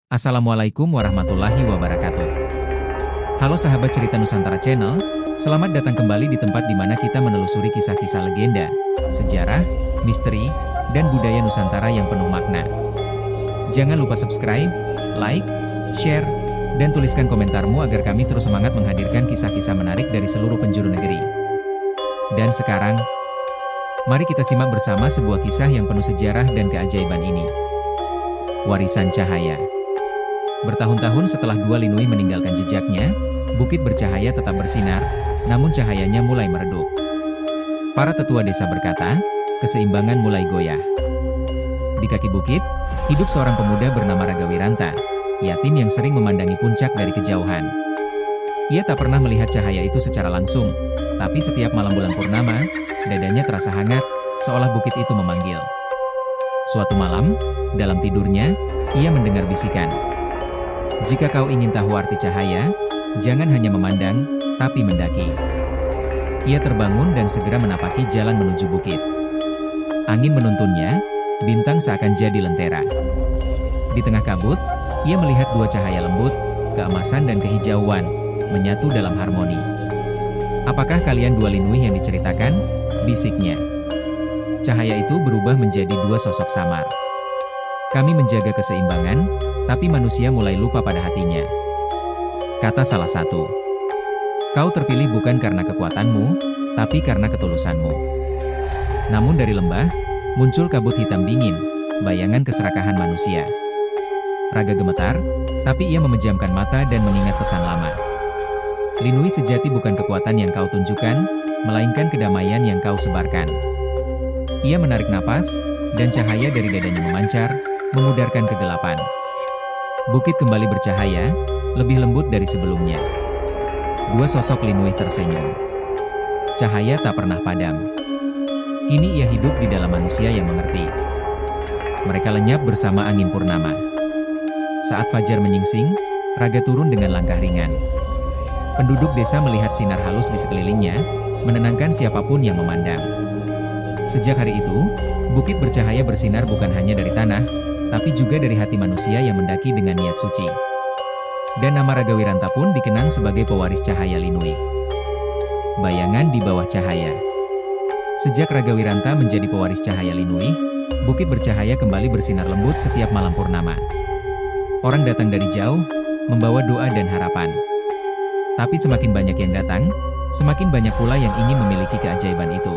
Assalamualaikum warahmatullahi wabarakatuh. Halo sahabat cerita Nusantara Channel, selamat datang kembali di tempat di mana kita menelusuri kisah-kisah legenda, sejarah, misteri, dan budaya Nusantara yang penuh makna. Jangan lupa subscribe, like, share, dan tuliskan komentarmu agar kami terus semangat menghadirkan kisah-kisah menarik dari seluruh penjuru negeri. Dan sekarang, mari kita simak bersama sebuah kisah yang penuh sejarah dan keajaiban ini. Warisan Cahaya. Bertahun-tahun setelah Dua Linui meninggalkan jejaknya, bukit bercahaya tetap bersinar, namun cahayanya mulai meredup. Para tetua desa berkata, keseimbangan mulai goyah. Di kaki bukit, hidup seorang pemuda bernama Ragawiranta, yatim yang sering memandangi puncak dari kejauhan. Ia tak pernah melihat cahaya itu secara langsung, tapi setiap malam bulan purnama, dadanya terasa hangat, seolah bukit itu memanggil. Suatu malam, dalam tidurnya, ia mendengar bisikan. Jika kau ingin tahu arti cahaya, jangan hanya memandang, tapi mendaki. Ia terbangun dan segera menapaki jalan menuju bukit. Angin menuntunnya, bintang seakan jadi lentera. Di tengah kabut, ia melihat dua cahaya lembut, keemasan dan kehijauan, menyatu dalam harmoni. Apakah kalian Dua Linui yang diceritakan? Bisiknya. Cahaya itu berubah menjadi dua sosok samar. Kami menjaga keseimbangan, tapi manusia mulai lupa pada hatinya. Kata salah satu. Kau terpilih bukan karena kekuatanmu, tapi karena ketulusanmu. Namun dari lembah, muncul kabut hitam dingin, bayangan keserakahan manusia. Raga gemetar, tapi ia memejamkan mata dan mengingat pesan lama. Linui sejati bukan kekuatan yang kau tunjukkan, melainkan kedamaian yang kau sebarkan. Ia menarik napas, dan cahaya dari dadanya memancar, memudarkan kegelapan. Bukit kembali bercahaya, lebih lembut dari sebelumnya. Dua sosok Linui tersenyum. Cahaya tak pernah padam. Kini ia hidup di dalam manusia yang mengerti. Mereka lenyap bersama angin purnama. Saat fajar menyingsing, Raga turun dengan langkah ringan. Penduduk desa melihat sinar halus di sekelilingnya, menenangkan siapapun yang memandang. Sejak hari itu, bukit bercahaya bersinar bukan hanya dari tanah, tapi juga dari hati manusia yang mendaki dengan niat suci. Dan nama Ragawiranta pun dikenang sebagai pewaris cahaya Linui. Bayangan di bawah cahaya. Sejak Ragawiranta menjadi pewaris cahaya Linui, bukit bercahaya kembali bersinar lembut setiap malam purnama. Orang datang dari jauh, membawa doa dan harapan. Tapi semakin banyak yang datang, semakin banyak pula yang ingin memiliki keajaiban itu.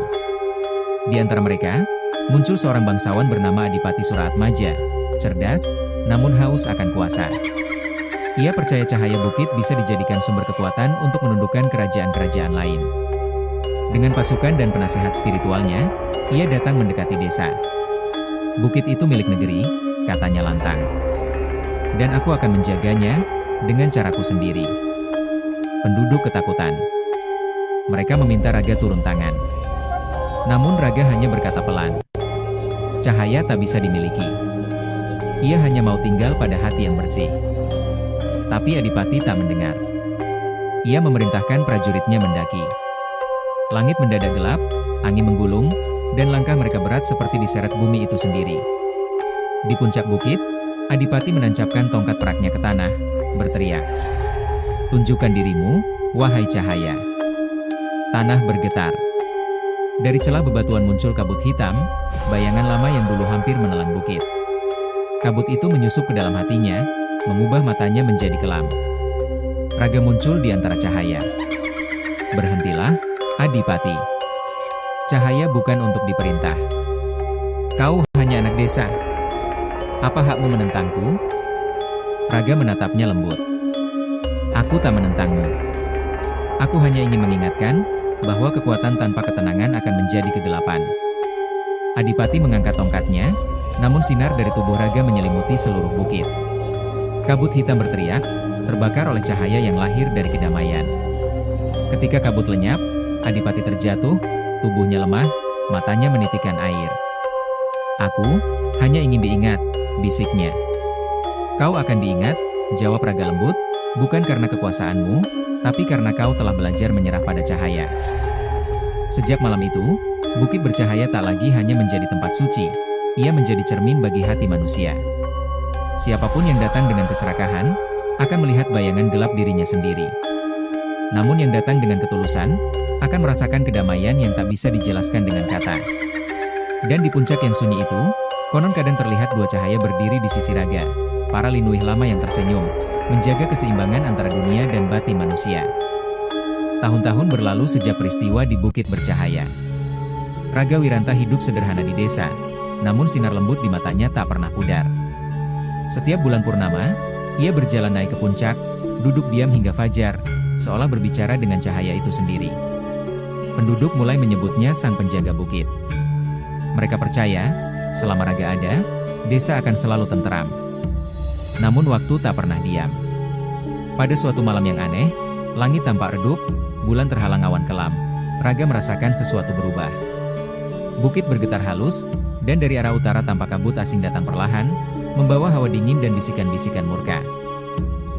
Di antara mereka, muncul seorang bangsawan bernama Adipati Suraatmaja, cerdas, namun haus akan kuasa. Ia percaya cahaya bukit bisa dijadikan sumber kekuatan untuk menundukkan kerajaan-kerajaan lain. Dengan pasukan dan penasehat spiritualnya, ia datang mendekati desa. Bukit itu milik negeri, katanya lantang. Dan aku akan menjaganya, dengan caraku sendiri. Penduduk ketakutan. Mereka meminta Raga turun tangan. Namun Raga hanya berkata pelan. Cahaya tak bisa dimiliki. Ia hanya mau tinggal pada hati yang bersih. Tapi Adipati tak mendengar. Ia memerintahkan prajuritnya mendaki. Langit mendadak gelap, angin menggulung, dan langkah mereka berat seperti diseret bumi itu sendiri. Di puncak bukit, Adipati menancapkan tongkat peraknya ke tanah, berteriak. Tunjukkan dirimu, wahai cahaya. Tanah bergetar. Dari celah bebatuan muncul kabut hitam, bayangan lama yang dulu hampir menelan bukit. Kabut itu menyusup ke dalam hatinya, mengubah matanya menjadi kelam. Raga muncul di antara cahaya. Berhentilah, Adipati. Cahaya bukan untuk diperintah. Kau hanya anak desa. Apa hakmu menentangku? Raga menatapnya lembut. Aku tak menentangmu. Aku hanya ingin mengingatkan, bahwa kekuatan tanpa ketenangan akan menjadi kegelapan. Adipati mengangkat tongkatnya, namun sinar dari tubuh Raga menyelimuti seluruh bukit. Kabut hitam berteriak, terbakar oleh cahaya yang lahir dari kedamaian. Ketika kabut lenyap, Adipati terjatuh, tubuhnya lemah, matanya menitikkan air. Aku hanya ingin diingat, bisiknya. Kau akan diingat, jawab Raga lembut, bukan karena kekuasaanmu, tapi karena kau telah belajar menyerah pada cahaya. Sejak malam itu, bukit bercahaya tak lagi hanya menjadi tempat suci, ia menjadi cermin bagi hati manusia. Siapapun yang datang dengan keserakahan, akan melihat bayangan gelap dirinya sendiri. Namun yang datang dengan ketulusan, akan merasakan kedamaian yang tak bisa dijelaskan dengan kata. Dan di puncak yang sunyi itu, konon kadang terlihat dua cahaya berdiri di sisi Raga, para linuih lama yang tersenyum, menjaga keseimbangan antara dunia dan batin manusia. Tahun-tahun berlalu sejak peristiwa di Bukit Bercahaya. Raga Wiranta hidup sederhana di desa, namun sinar lembut di matanya tak pernah pudar. Setiap bulan purnama, ia berjalan naik ke puncak, duduk diam hingga fajar, seolah berbicara dengan cahaya itu sendiri. Penduduk mulai menyebutnya sang penjaga bukit. Mereka percaya, selama Raga ada, desa akan selalu tenteram. Namun waktu tak pernah diam. Pada suatu malam yang aneh, langit tampak redup, bulan terhalang awan kelam. Raga merasakan sesuatu berubah. Bukit bergetar halus, dan dari arah utara tampak kabut asing datang perlahan, membawa hawa dingin dan bisikan-bisikan murka.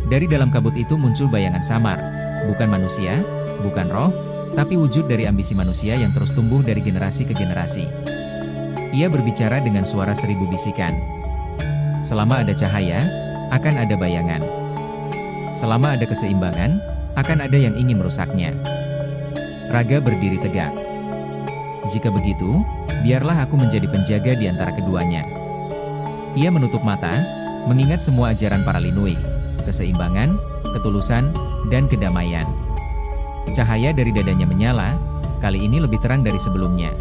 Dari dalam kabut itu muncul bayangan samar, bukan manusia, bukan roh, tapi wujud dari ambisi manusia yang terus tumbuh dari generasi ke generasi. Ia berbicara dengan suara 1000 bisikan. Selama ada cahaya, akan ada bayangan. Selama ada keseimbangan, akan ada yang ingin merusaknya. Raga berdiri tegak. Jika begitu, biarlah aku menjadi penjaga di antara keduanya. Ia menutup mata, mengingat semua ajaran para linuih, keseimbangan, ketulusan, dan kedamaian. Cahaya dari dadanya menyala, kali ini lebih terang dari sebelumnya.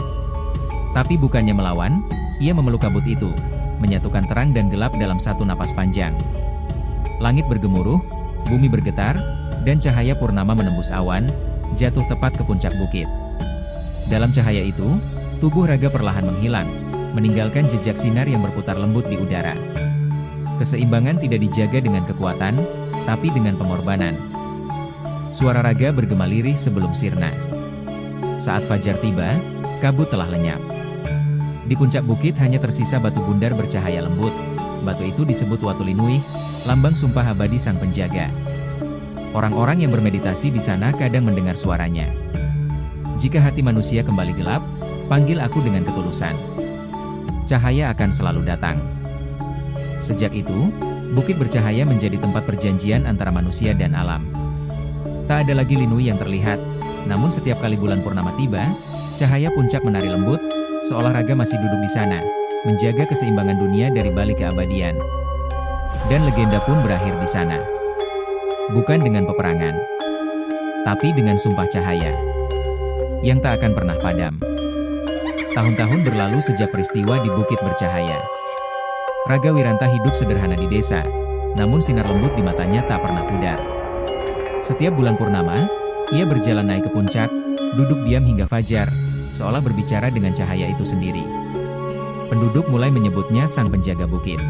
Tapi bukannya melawan, ia memeluk kabut itu, menyatukan terang dan gelap dalam satu napas panjang. Langit bergemuruh, bumi bergetar, dan cahaya purnama menembus awan, jatuh tepat ke puncak bukit. Dalam cahaya itu, tubuh Raga perlahan menghilang, meninggalkan jejak sinar yang berputar lembut di udara. Keseimbangan tidak dijaga dengan kekuatan, tapi dengan pengorbanan. Suara Raga bergema lirih sebelum sirna. Saat fajar tiba, kabut telah lenyap. Di puncak bukit hanya tersisa batu bundar bercahaya lembut. Batu itu disebut Watu Linuih, lambang sumpah abadi sang penjaga. Orang-orang yang bermeditasi di sana kadang mendengar suaranya. Jika hati manusia kembali gelap, panggil aku dengan ketulusan. Cahaya akan selalu datang. Sejak itu, Bukit Bercahaya menjadi tempat perjanjian antara manusia dan alam. Tak ada lagi Linuih yang terlihat, namun setiap kali bulan purnama tiba, cahaya puncak menari lembut, seolah Raga masih duduk di sana, menjaga keseimbangan dunia dari balik keabadian. Dan legenda pun berakhir di sana. Bukan dengan peperangan, tapi dengan sumpah cahaya yang tak akan pernah padam. Tahun-tahun berlalu sejak peristiwa di Bukit Bercahaya. Raga Wiranta hidup sederhana di desa, namun sinar lembut di matanya tak pernah pudar. Setiap bulan purnama, ia berjalan naik ke puncak, duduk diam hingga fajar, seolah berbicara dengan cahaya itu sendiri. Penduduk mulai menyebutnya sang penjaga bukit.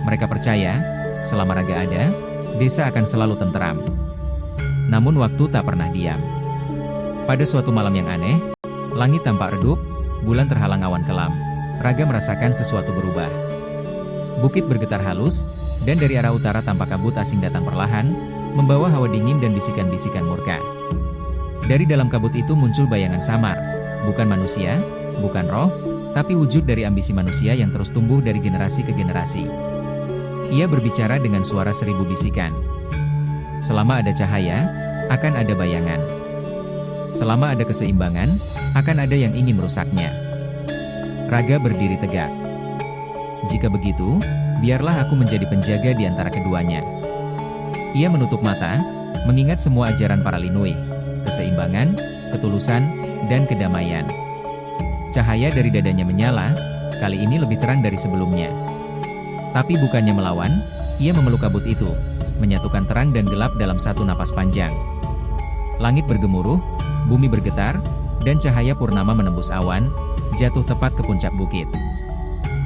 Mereka percaya, selama Raga ada, desa akan selalu tenteram. Namun waktu tak pernah diam. Pada suatu malam yang aneh, langit tampak redup, bulan terhalang awan kelam. Raga merasakan sesuatu berubah. Bukit bergetar halus, dan dari arah utara tampak kabut asing datang perlahan, membawa hawa dingin dan bisikan-bisikan murka. Dari dalam kabut itu muncul bayangan samar, bukan manusia, bukan roh, tapi wujud dari ambisi manusia yang terus tumbuh dari generasi ke generasi. Ia berbicara dengan suara 1000 bisikan. Selama ada cahaya, akan ada bayangan. Selama ada keseimbangan, akan ada yang ingin merusaknya. Raga berdiri tegak. Jika begitu, biarlah aku menjadi penjaga di antara keduanya. Ia menutup mata, mengingat semua ajaran para Linuih, keseimbangan, ketulusan, dan kedamaian. Cahaya dari dadanya menyala, kali ini lebih terang dari sebelumnya. Tapi bukannya melawan, ia memeluk kabut itu, menyatukan terang dan gelap dalam satu napas panjang. Langit bergemuruh, bumi bergetar, dan cahaya purnama menembus awan, jatuh tepat ke puncak bukit.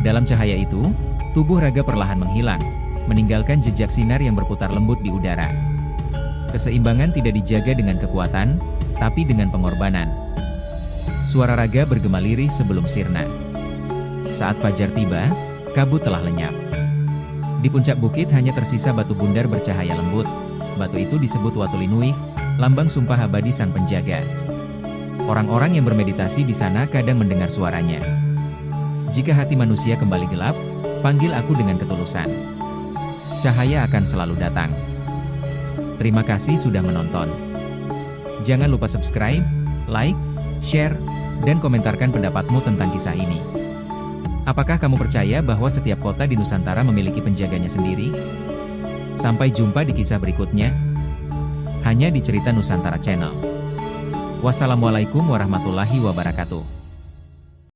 Dalam cahaya itu, tubuh Raga perlahan menghilang, meninggalkan jejak sinar yang berputar lembut di udara. Keseimbangan tidak dijaga dengan kekuatan, tapi dengan pengorbanan. Suara Raga bergema lirih sebelum sirna. Saat fajar tiba, kabut telah lenyap. Di puncak bukit hanya tersisa batu bundar bercahaya lembut. Batu itu disebut Watu Linuih, lambang sumpah abadi sang penjaga. Orang-orang yang bermeditasi di sana kadang mendengar suaranya. Jika hati manusia kembali gelap, panggil aku dengan ketulusan. cahaya akan selalu datang. Terima kasih sudah menonton. Jangan lupa subscribe, like, share, dan komentarkan pendapatmu tentang kisah ini. Apakah kamu percaya bahwa setiap kota di Nusantara memiliki penjaganya sendiri? Sampai jumpa di kisah berikutnya, hanya di Cerita Nusantara Channel. Wassalamualaikum warahmatullahi wabarakatuh.